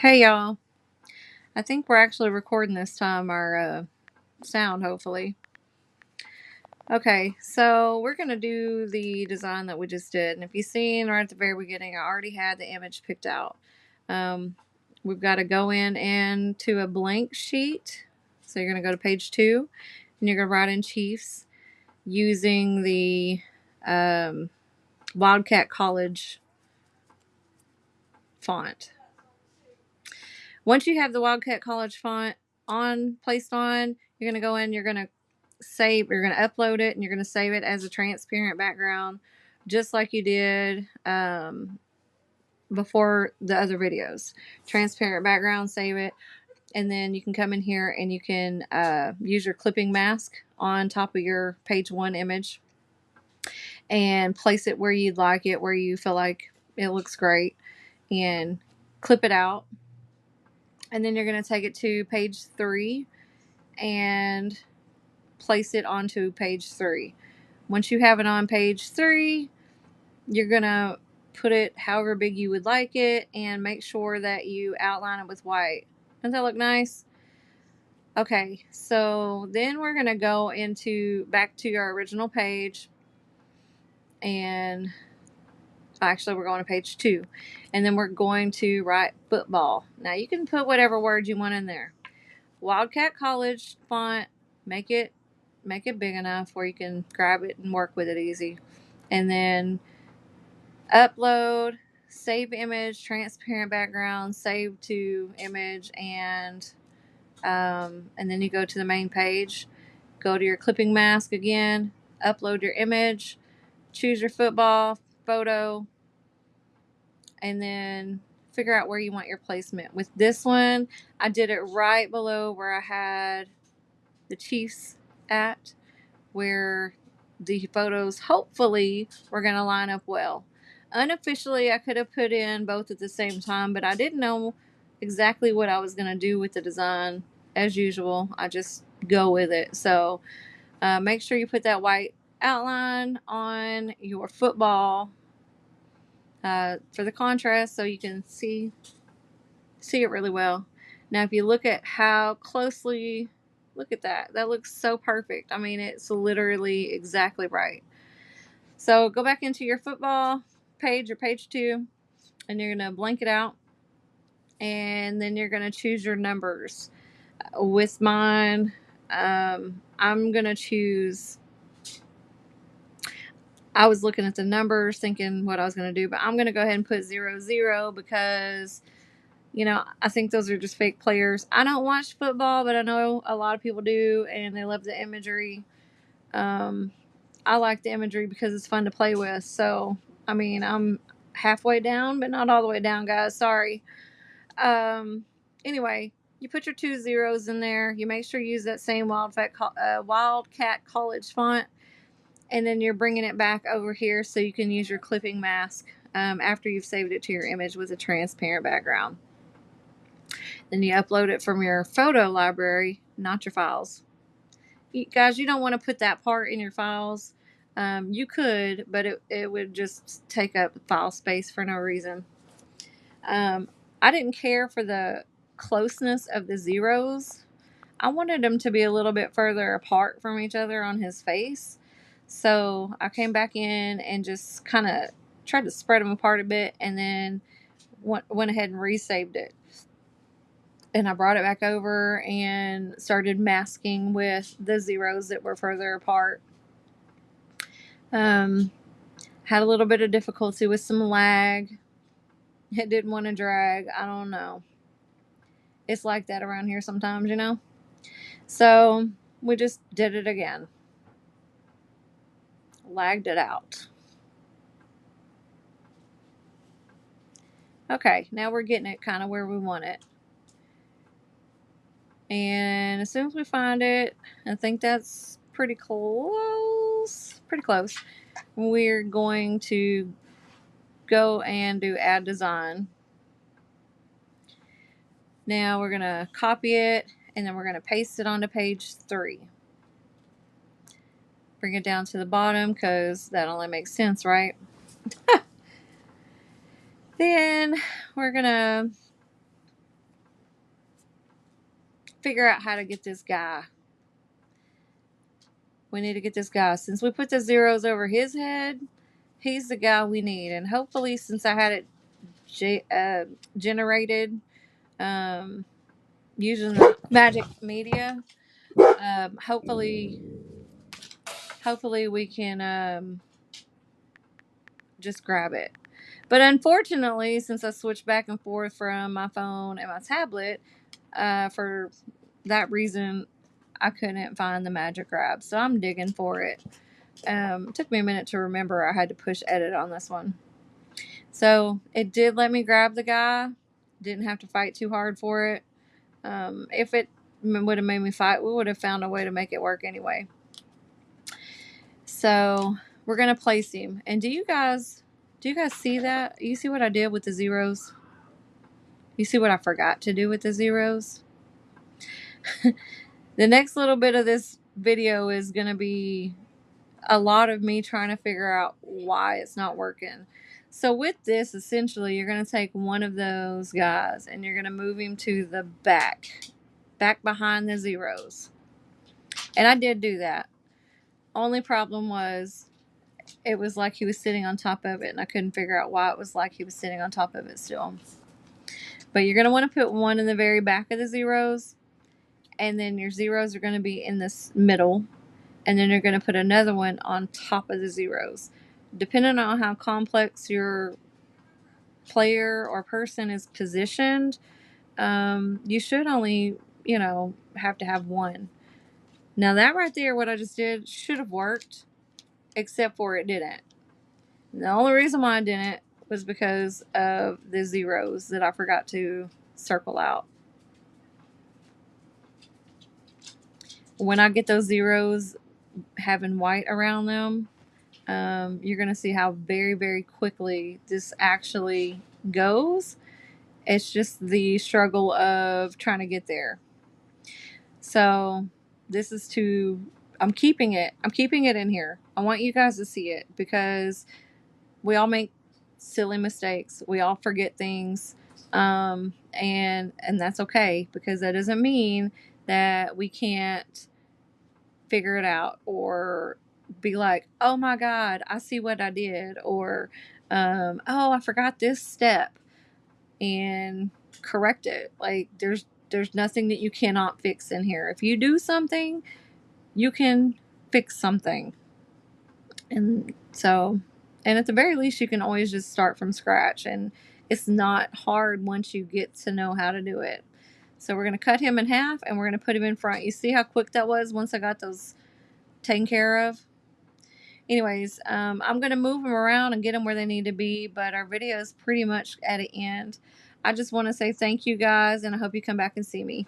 Hey y'all. I think we're actually recording this time our sound, hopefully. Okay, so we're going to do the design that we just did. And if you've seen right at the very beginning, I already had the image picked out. Um, we've got to go into a blank sheet. So you're going to go to page 2 and you're going to write in Chiefs using the Wildcat College font. Once you have the Wildcat College font placed on, you're going to go in, you're going to you're going to upload it, and you're going to save it as a transparent background, just like you did before the other videos. Transparent background, save it, and then you can come in here and you can use your clipping mask on top of your page 1 image and place it where you'd like it, where you feel like it looks great, and clip it out. And then you're going to take it to page 3 and place it onto page 3. Once you have it on page 3, you're going to put it however big you would like it and make sure that you outline it with white. Doesn't that look nice? Okay, so then we're going to go back to our original page, and actually we're going to page 2, and then we're going to write football. Now you can put whatever word you want in there. Wildcat College font, make it big enough where you can grab it and work with it easy. And then upload, save image, transparent background, save to image, and then you go to the main page, go to your clipping mask again, upload your image, choose your football photo, and then figure out where you want your placement. With this one, I did it right below where I had the Chiefs at, where the photos hopefully were going to line up well. Unofficially, I could have put in both at the same time, but I didn't know exactly what I was going to do with the design. As usual, I just go with it. So make sure you put that white outline on your football for the contrast so you can see it really well. Now, if you look at how closely, look at that. That looks so perfect. I mean, it's literally exactly right. So go back into your football page or page 2, and you're going to blank it out, and then you're going to choose your numbers. With mine, I'm going to choose, I was looking at the numbers thinking what I was going to do, but I'm going to go ahead and put 0-0 because I think those are just fake players. I don't watch football, but I know a lot of people do, and they love the imagery. I like the imagery because it's fun to play with. So, I mean, I'm halfway down, but not all the way down, guys. Sorry. Anyway, you put your 2 zeros in there. You make sure you use that same Wildcat College font, and then you're bringing it back over here so you can use your clipping mask after you've saved it to your image with a transparent background. Then you upload it from your photo library, not your files. Guys, you don't want to put that part in your files. You could, but it would just take up file space for no reason. I didn't care for the closeness of the zeros. I wanted them to be a little bit further apart from each other on his face. So I came back in and just kind of tried to spread them apart a bit, and then went ahead and resaved it. And I brought it back over and started masking with the zeros that were further apart. Had a little bit of difficulty with some lag. It didn't want to drag. I don't know. It's like that around here sometimes, So we just did it again. Lagged it out. Okay, now we're getting it kind of where we want it. And as soon as we find it, I think that's pretty close. Pretty close. We're going to go and do add design. Now we're going to copy it, and then we're going to paste it onto page 3. Bring it down to the bottom because that only makes sense, right? Then we're going to figure out how to get this guy. We need to get this guy. Since we put the zeros over his head, he's the guy we need. And hopefully, since I had it generated using the magic media, hopefully we can just grab it. But unfortunately, since I switched back and forth from my phone and my tablet, for that reason, I couldn't find the magic grab. So I'm digging for it. It took me a minute to remember I had to push edit on this one. So it did let me grab the guy. Didn't have to fight too hard for it. If it would have made me fight, we would have found a way to make it work anyway. So we're going to place him. And do you guys see that? You see what I did with the zeros? You see what I forgot to do with the zeros? The next little bit of this video is going to be a lot of me trying to figure out why it's not working. So with this, essentially, you're going to take one of those guys and you're going to move him to the back behind the zeros. And I did do that. Only problem was it was like he was sitting on top of it, and I couldn't figure out why it was like he was sitting on top of it still. But you're going to want to put one in the very back of the zeros, and then your zeros are going to be in this middle, and then you're going to put another one on top of the zeros. Depending on how complex your player or person is positioned, you should only, have to have one. Now that right there, what I just did, should have worked, except for it didn't. The only reason why I didn't was because of the zeros that I forgot to circle out. When I get those zeros having white around them, you're going to see how very, very quickly this actually goes. It's just the struggle of trying to get there. So this is I'm keeping it in here. I want you guys to see it because we all make silly mistakes. We all forget things. And that's okay, because that doesn't mean that we can't figure it out or be like, oh my God, I see what I did. Or, oh, I forgot this step, and correct it. Like there's nothing that you cannot fix in here. If you do something, you can fix something. And so, and at the very least, you can always just start from scratch, and it's not hard once you get to know how to do it. So we're going to cut him in half, and we're going to put him in front. You see how quick that was once I got those taken care of? Anyways, I'm going to move them around and get them where they need to be, but our video is pretty much at an end. I just want to say thank you guys, and I hope you come back and see me.